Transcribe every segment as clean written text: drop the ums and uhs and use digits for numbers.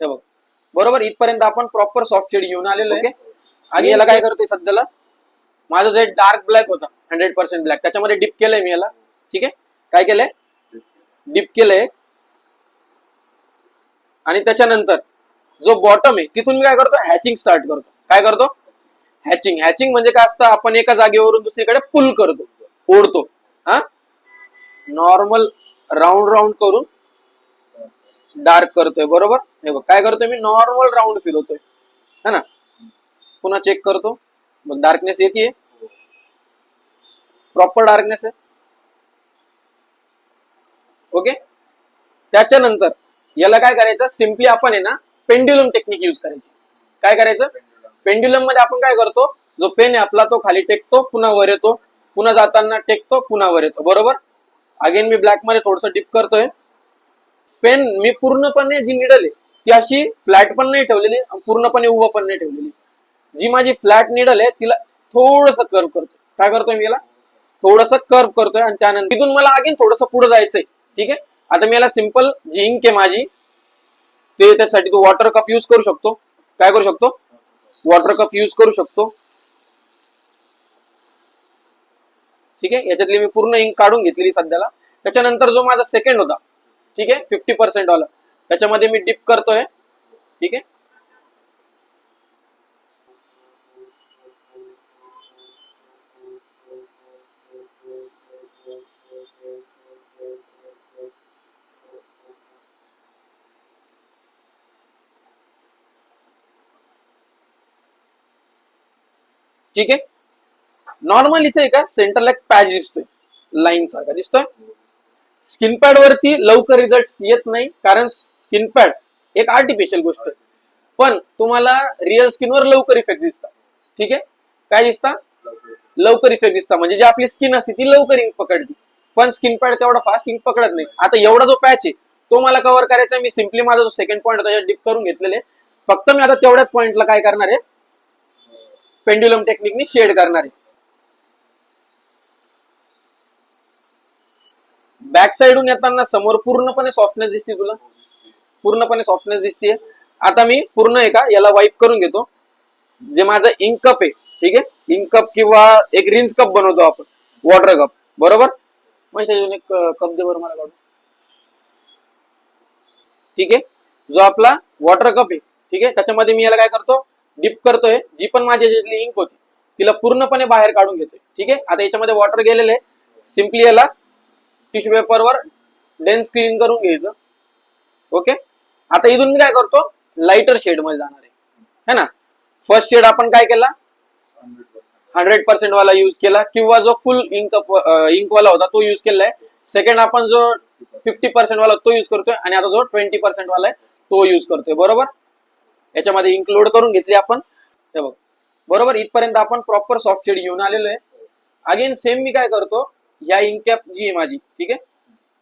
हे बघ बरोबर, इथपर्यंत आपण प्रॉपर सॉफ्ट शेड घेऊन आलेलो आहे. आणि याला काय करतोय सध्याला, माझं जे डार्क ब्लॅक होता 100% ब्लॅक, त्याच्यामध्ये डिप केलंय मी याला. ठीक आहे, काय केलंय, डिप केलंय. आणि त्याच्यानंतर जो बॉटम आहे तिथून मी काय करतो, हॅचिंग स्टार्ट करतो. काय करतो, हॅचिंग. हॅचिंग म्हणजे काय असतं, आपण एका जागेवरून दुसरीकडे पुल करतो, ओढतो. हा, नॉर्मल राऊंड राऊंड करून डार्क करतोय. बरोबर, हे बघ काय करतोय मी, नॉर्मल राऊंड फिरवतोय है ना. पुन्हा चेक करतो, मग डार्कनेस येते, प्रॉपर डार्कनेस आहे. ओके, त्याच्यानंतर याला काय करायचं, सिम्पली आपण आहे ना पेंड्युलम टेक्निक यूज करायची. काय करायचं, पेंड्युलम मध्ये आपण काय करतो, जो पेन आहे आपला तो खाली टेकतो, पुन्हा वर येतो, पुन्हा जाताना टेकतो, पुन्हा वर येतो. बरोबर, अगेन मी ब्लॅक मध्ये थोडस डिप करतोय. पेन मी पूर्णपणे जी निडल आहे ती अशी फ्लॅट पण नाही ठेवलेली, पूर्णपणे उभं पण नाही ठेवलेली. जी माझी फ्लॅट निडल आहे तिला थोडस कर्व करतोय. काय करतोय मी याला, थोडस कर्व करतोय. आणि त्यानंतर तिथून मला अगेन थोडस पुढे जायचंय. ठीक आहे, आता मी याला सिंपल जी इंक आहे माझी, ते त्यासाठी तू वॉटर कप यूज करू शकतो. काय करू शकतो, वॉटर कप यूज करू शकतो. ठीक आहे, याच्यातली मी पूर्ण इंक काढून घेतलेली सध्याला. त्याच्यानंतर जो माझा सेकंड होता, ठीक आहे 50% वाला, त्याच्यामध्ये मी डिप करतोय. ठीक आहे, ठीक आहे. नॉर्मल इथे का सेंटरला एक पॅच दिसतोय, लाईन सारखा दिसतोय. स्किन पॅड वरती लवकर रिझल्ट येत नाही, कारण स्किन पॅड एक आर्टिफिशियल गोष्ट आहे. पण तुम्हाला रिअल स्किनवर लवकर इफेक्ट दिसतात. ठीक आहे, काय दिसता, लवकर इफेक्ट दिसता. म्हणजे जी आपली स्किन असते ती लवकर इंक पकडते, पण स्किन पॅड तेवढा फास्ट इंक पकडत नाही. आता एवढा जो पॅच आहे तो मला कव्हर करायचा, मी सिम्पली माझा जो सेकंड पॉईंट होता डिप करून घेतलेले. फक्त मी आता तेवढ्याच पॉईंटला काय करणार आहे, पेंड्युलम टेक्निकनी शेड करणार आहे. बॅक साइडून येताना समोर पूर्णपणे सॉफ्टनेस दिसते तुला, पूर्णपणे सॉफ्टनेस दिसते. आता मी पूर्ण आहे का याला वाईप करून घेतो. जे माझं इंक कप आहे, ठीक आहे, इंक कप किंवा एक रिन्स कप बनवतो आपण, वॉटर कप. बरोबर, मग एक कप दे बरं मला काढून. ठीक आहे, जो आपला वॉटर कप आहे, ठीक आहे, त्याच्यामध्ये मी याला काय करतो, डिप करतोय. जी पण माझी याच्यातली इंक होती तिला पूर्णपणे बाहेर काढून घेतोय. ठीक आहे, आता याच्यामध्ये वॉटर गेलेले, सिम्पली याला टिश्यू पेपरवर डेन्स क्लीन करून घ्यायचं. ओके, आता इथून मी काय करतो, लाइटर शेड मध्ये जाणार आहे ना. फर्स्ट शेड आपण काय केला, 100% वाला यूज केला, किंवा जो फुल इंक वाला होता तो यूज केलाय. सेकंड आपण जो 50% वाला तो यूज करतोय, आणि आता जो 20% वाला आहे तो यूज करतोय. बरोबर, याच्यामध्ये इंक लोड करून घेतली आपण. हे बघ बरोबर, इथपर्यंत आपण प्रॉपर सॉफ्ट शेड घेऊन आलेलो आहे. अगेन सेम मी काय करतो, या इंक कॅप जी आहे माझी, ठीक आहे,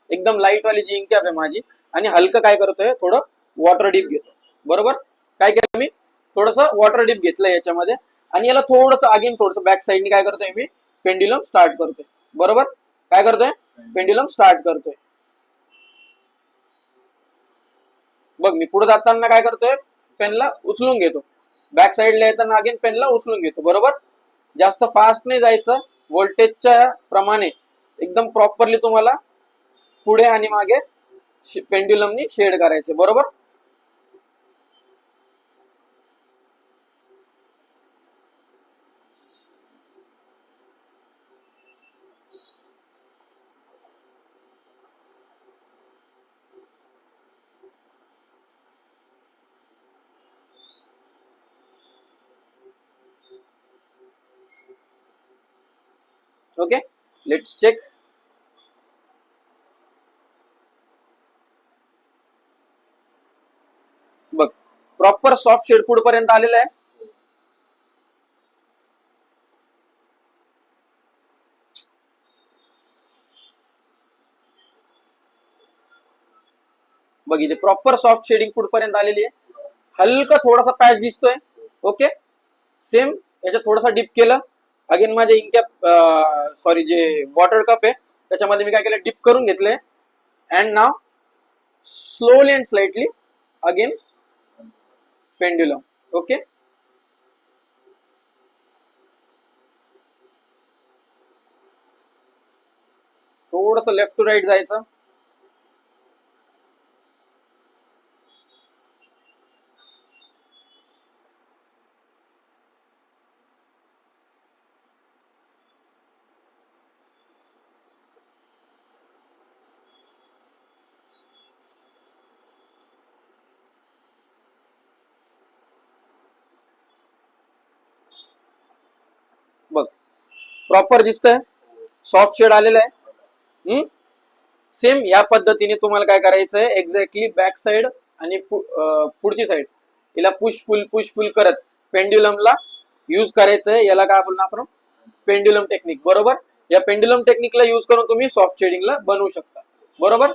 एकदम लाईट वाली जी इंक कॅप आहे माझी, आणि हलकं काय करतोय, थोडं वॉटर डीप घेतो. बरोबर, काय केलं मी, थोडस वॉटर डीप घेतलंय याच्यामध्ये. आणि याला थोडस अगेन थोडस बॅक साईडने काय करतोय मी, पेंड्युलम स्टार्ट करतोय. बरोबर, काय करतोय, पेंड्युलम स्टार्ट करतोय. बघ मी पुढे जाताना काय करतोय, पेनला उचलून घेतो. बॅक साईडला येताना अगेन पेनला उचलून घेतो. बरोबर, जास्त फास्ट नाही जायचं, व्होल्टेजच्या प्रमाणे एकदम प्रॉपरली तुम्हाला पुढे आणि मागे पेंड्युलमनी शेड करायचे. बरोबर, ओके, लेट्स चेक. बघ प्रॉपर सॉफ्ट शेड पुढ पर्यंत आलेला आहे. बघ इथे प्रॉपर सॉफ्ट शेडिंग पुढ पर्यंत आलेली आहे. हलका थोडासा पॅच दिसतोय. ओके, सेम याच्यात थोडासा डिप केलं. अगेन माझे इंकॅप सॉरी जे वॉटर कप आहे त्याच्यामध्ये मी काय केलं, डिप करून घेतलंय. And now slowly and slightly again pendulum. Okay, थोडस लेफ्ट टू राईट जायचं. बघ प्रॉपर दिसतंय, सॉफ्ट शेड आलेलं आहे. सेम या पद्धतीने तुम्हाला काय करायचंय, एक्झॅक्टली बॅक साइड आणि पुढची साइड याला पुश पुल करत पेंड्युलमला यूज करायचंय. याला काय बोलणार आपण, पेंड्युलम टेक्निक. बरोबर, या पेंड्युलम टेक्निकला यूज करून तुम्ही सॉफ्ट शेडिंगला बनवू शकता. बरोबर.